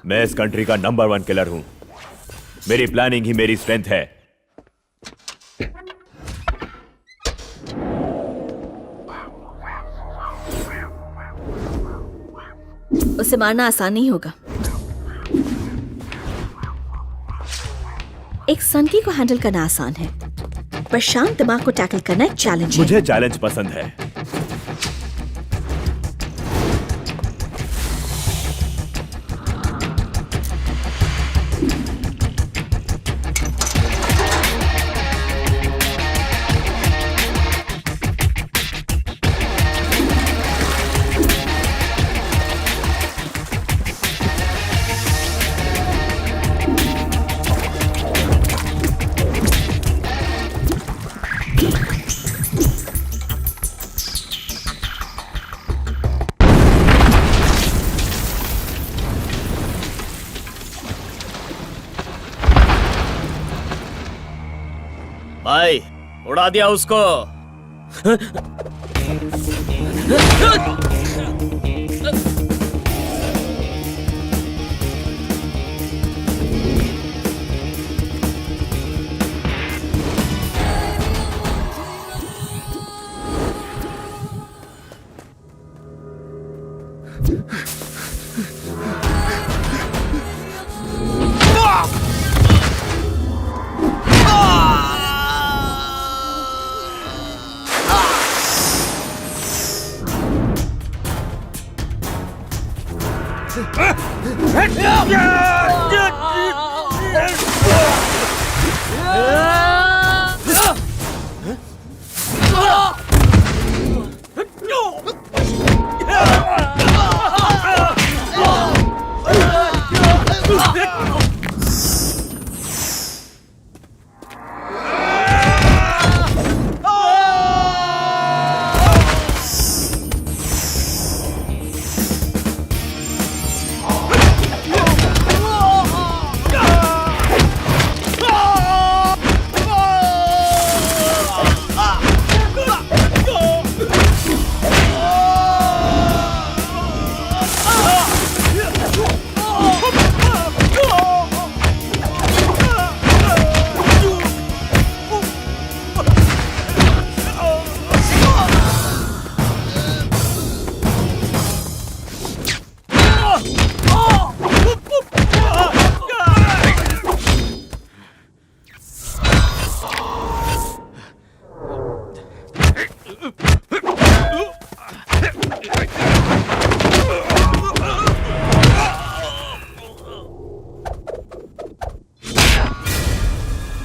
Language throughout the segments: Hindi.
मैं इस कंट्री का नंबर 1 किलर हूं। मेरी प्लानिंग ही मेरी स्ट्रेंथ है। उसे मारना आसान नहीं होगा। एक सनकी को हैंडल करना आसान है, पर शांत दिमाग को टैकल करना एक चैलेंज है। मुझे चैलेंज पसंद है। भाई उड़ा दिया उसको।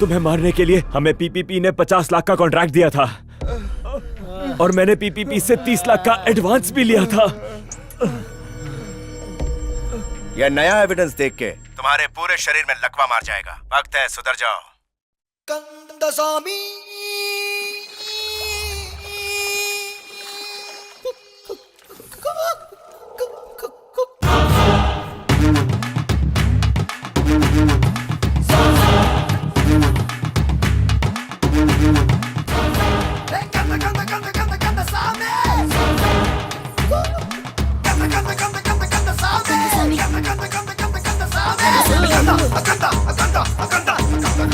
तुम्हें मारने के लिए हमें पीपीपी ने 50 लाख का कॉन्ट्रैक्ट दिया था और मैंने पीपीपी से 30 लाख का एडवांस भी लिया था। यह नया एविडेंस देख के तुम्हारे पूरे शरीर में लकवा मार जाएगा। वक्त है, सुधर जाओ। कंदसामी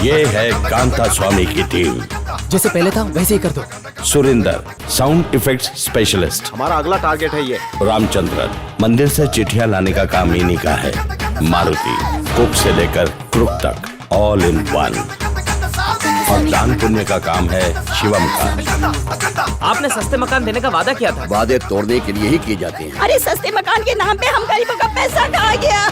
ये है कांता स्वामी की टीम। जैसे पहले था वैसे ही कर दो। Surinder sound effects specialist. हमारा अगला टारगेट है ये। रामचंद्रन मंदिर से चिट्ठियां लाने का काम इन्हीं का है। मारुति कुक से लेकर क्रुक तक ऑल इन वन। और दान पुण्य का काम है शिवम का। आपने सस्ते मकान देने का वादा किया था। वादे तोड़ने के लिए ही किए जाते हैं। अरे सस्ते मकान के नाम पे हम गरीबों का पैसा खा गया।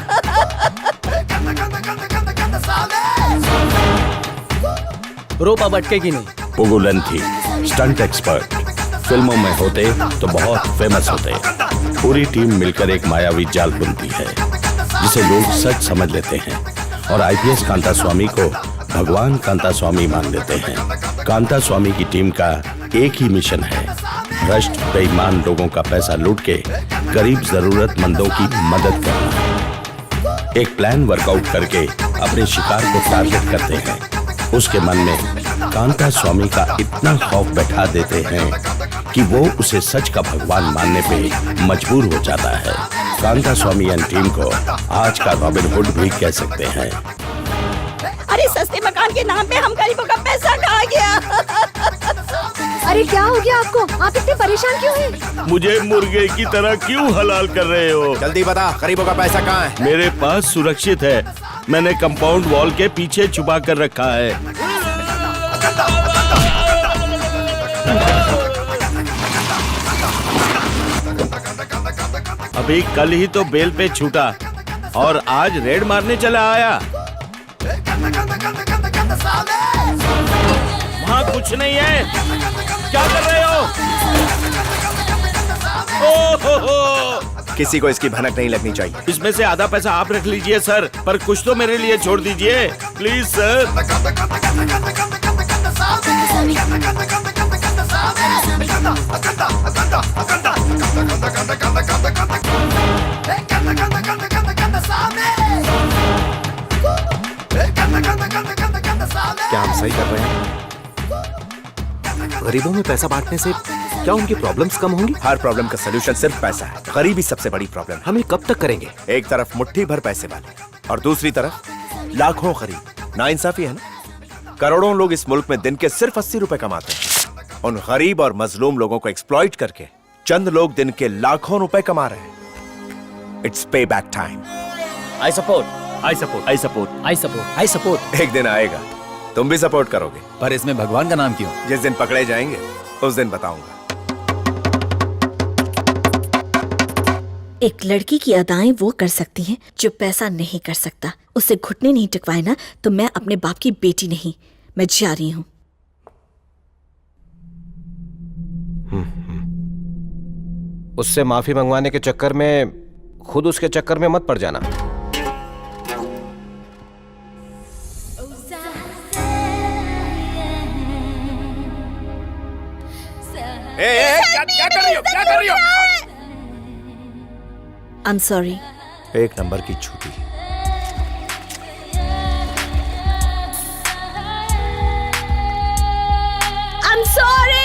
रोप अब अटकेगी नहीं। पुगुलंथी स्टंट एक्सपर्ट। फिल्मों में होते तो बहुत फेमस होते। पूरी टीम मिलकर एक मायावी जाल बुनती है जिसे लोग सच समझ लेते हैं और आईपीएस कांता स्वामी को भगवान कांता स्वामी मान लेते हैं। कांता स्वामी की टीम का एक ही मिशन है, भ्रष्ट बेईमान लोगों का पैसा लूट के गरीब जरूरतमंदों की मदद करना। एक प्लान वर्कआउट करके अपने शिकार को टारगेट करते हैं। उसके मन में कांता स्वामी का इतना खौफ बैठा देते हैं कि वो उसे सच का भगवान मानने पे मजबूर हो जाता है। कांता स्वामी एंड टीम को आज का रॉबिन हुड भी कह सकते हैं। अरे सस्ते मकान के नाम पे हम गरीबों का पैसा खा गया। अरे क्या हो गया आपको? आप इतने परेशान क्यों हैं? मुझे मुर्गे की तरह क्यों हलाल कर रहे हो? जल्दी बता, गरीबों का पैसा कहाँ है? मेरे पास सुरक्षित है, मैंने कंपाउंड वॉल के पीछे छुपा कर रखा है। अभी कल ही तो बेल पे छूटा और आज रेड मारने चला आया। वहाँ कुछ नहीं है, क्या कर रहे हो? ओहो, किसी को इसकी भनक नहीं लगनी चाहिए। इसमें से आधा पैसा आप रख लीजिए सर, पर कुछ तो मेरे लिए छोड़ दीजिए प्लीज सर। क्या हम सही कर रहे हैं? गरीबों में पैसा बांटने से क्या उनकी प्रॉब्लम्स कम होंगी? हर प्रॉब्लम का सलूशन सिर्फ पैसा है। गरीबी सबसे बड़ी प्रॉब्लम है। हम ये कब तक करेंगे? एक तरफ मुट्ठी भर पैसे वाले और दूसरी तरफ लाखों गरीब। नाइंसाफी है ना? करोड़ों लोग इस मुल्क में दिन के सिर्फ 80 रुपए कमाते हैं। उन गरीब और मजलूम लोगों को एक्सप्लॉइट करके चंद लोग दिन के लाखों रुपए कमा रहे हैं। इट्स पे back time. I support, I support, I support. I support, I support. एक दिन आएगा तुम भी सपोर्ट करोगे। पर इसमें भगवान का नाम क्यों? जिस दिन पकड़े जाएंगे उस दिन बताऊंगा। एक लड़की की अदाएं वो कर सकती हैं जो पैसा नहीं कर सकता। उसे घुटने नहीं टिकवाए ना तो मैं अपने बाप की बेटी नहीं। मैं जा रही हूँ। उससे माफी मंगवाने के चक्कर में खुद उसके चक्कर में मत पड़ जाना। क्या कर रही हो? क्या कर रही हो? I'm sorry. एक नंबर की छुट्टी। I'm sorry.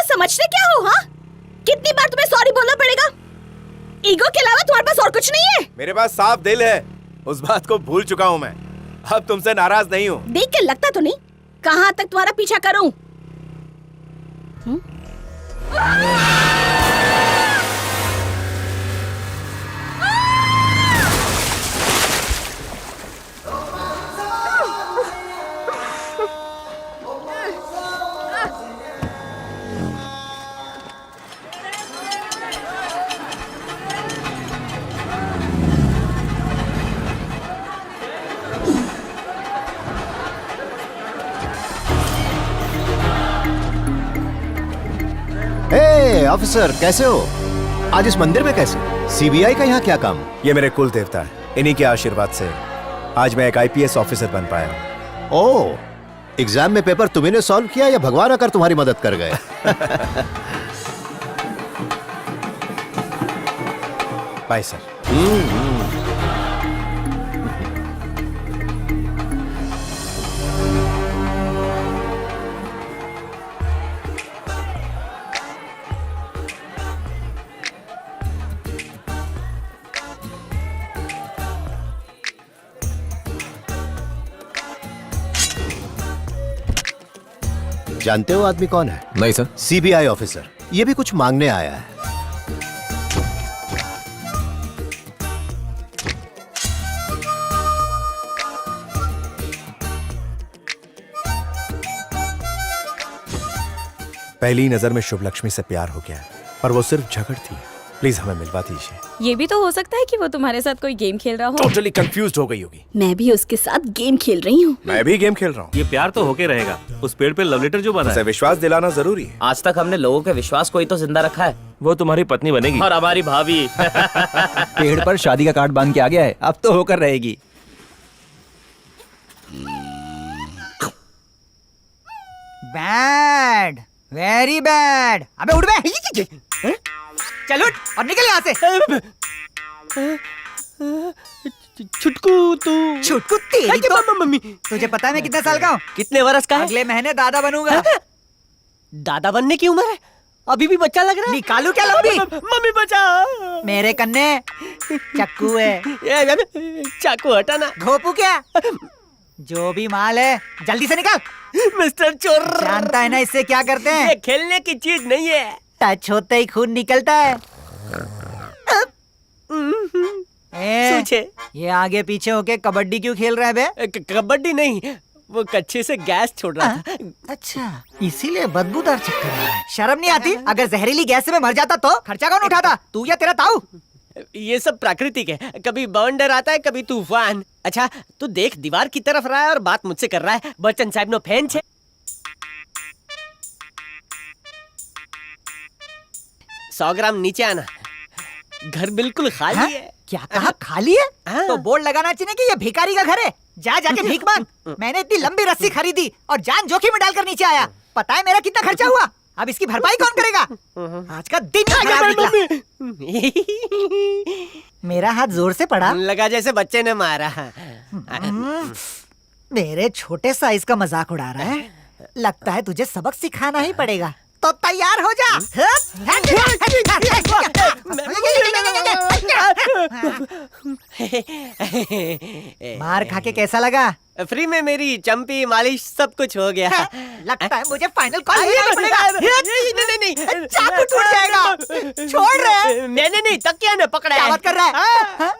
समझते क्या हो? हाँ, कितनी बार तुम्हें सॉरी बोलना पड़ेगा? ईगो के अलावा तुम्हारे पास और कुछ नहीं है? मेरे पास साफ दिल है, उस बात को भूल चुका हूँ मैं। अब तुमसे नाराज नहीं हूँ। देख के लगता तो नहीं। कहाँ तक तुम्हारा पीछा करूं? ऑफिसर कैसे हो? आज इस मंदिर में कैसे? सीबीआई का यहाँ क्या काम? ये मेरे कुल देवता है, इन्हीं के आशीर्वाद से आज मैं एक आईपीएस ऑफिसर बन पाया हूँ। ओह, एग्जाम में पेपर तुम्ही ने सॉल्व किया या भगवान आकर तुम्हारी मदद कर गए? Bye sir. जानते हो आदमी कौन है? नहीं सर। CBI officer. ये भी कुछ मांगने आया है। पहली नजर में शुभ लक्ष्मी से प्यार हो गया है, पर वो सिर्फ झगड़ थी। प्लीज हमें मिलवा दीजिए। ये भी तो हो सकता है कि वो तुम्हारे साथ कोई गेम खेल रहा हो। टोटली कंफ्यूज हो गई होगी। मैं भी उसके साथ गेम खेल रही हूँ। मैं भी गेम खेल रहा हूँ। ये प्यार तो होके रहेगा। उस पेड़ पे लव लेटर जो बना उसे है, विश्वास दिलाना जरूरी है। आज तक हमने लोगों के विश्वास को ही तो जिंदा रखा है। वो तुम्हारी पत्नी बनेगी। और हमारी भाभी। पेड़ पर शादी का कार्ड बांध के आ गया है, अब तो होकर रहेगी। Bad, very bad. अबे उठ बे, चल उठ और निकल यहाँ से। छुटकू तू। छुटकू तेरी तो। मम्मी, तुझे पता है मैं कितने साल का हूँ? कितने वर्ष का है? अगले महीने दादा बनूंगा। दादा बनने की उम्र है? अभी भी बच्चा लग रहा है। निकालू क्या लंबी? मम्मी बचा। मेरे कन्ने चक्कू है। चाकू हटाना। घोपू क्या? जो भी माल है जल्दी से निकाल। मिस्टर चोर। जानता है ना इससे क्या करते हैं? ये खेलने की चीज नहीं है। टच होते ही खून निकलता है। सूझे। ये आगे पीछे होके कबड्डी क्यों खेल रहा है बे? कबड्डी नहीं, वो कच्चे से गैस छोड़ रहा था। अच्छा, इसीलिए बदबूदार चक्कर है। शर्म नहीं आती? अगर जहरीली गैस से मैं मर जाता तो खर्चा कौन उठाता? तू या तेरा ताऊ? ये सब प्राकृतिक है। कभी बवंडर आता है, कभी तूफान। अच्छा तू देख, दीवार की तरफ रहा है और बात मुझसे कर रहा है। बच्चन साहब नो फैन छे। 100 ग्राम नीचे आना। घर बिल्कुल खाली है। क्या कहा? खाली है? हाँ। तो बोर्ड लगाना चाहिए कि ये भिखारी का घर है। जा जाके भीख मांग। मैंने इतनी लंबी रस्सी खरीदी और जान जोखिम में डालकर नीचे आया। पता है मेरा कितना खर्चा हुआ? अब इसकी भरपाई कौन करेगा? आज का दिन खराब निकला। मेरा हाथ जोर से पड़ा। लगा जैसे बच्चे ने मारा। मेरे छोटे साइज का मजाक उड़ा रहा है। लगता है तुझे सबक सिखाना ही पड़ेगा। तो तैयार हो जा। मार खा के कैसा लगा? फ्री में मेरी चंपी मालिश सब कुछ हो गया। लगता है मुझे फाइनल कॉल लेना पड़ेगा। नहीं, चाकू टूट जाएगा। छोड़ रहे। मैंने नहीं, तकिया ने पकड़ा क्या है। बात कर रहा है?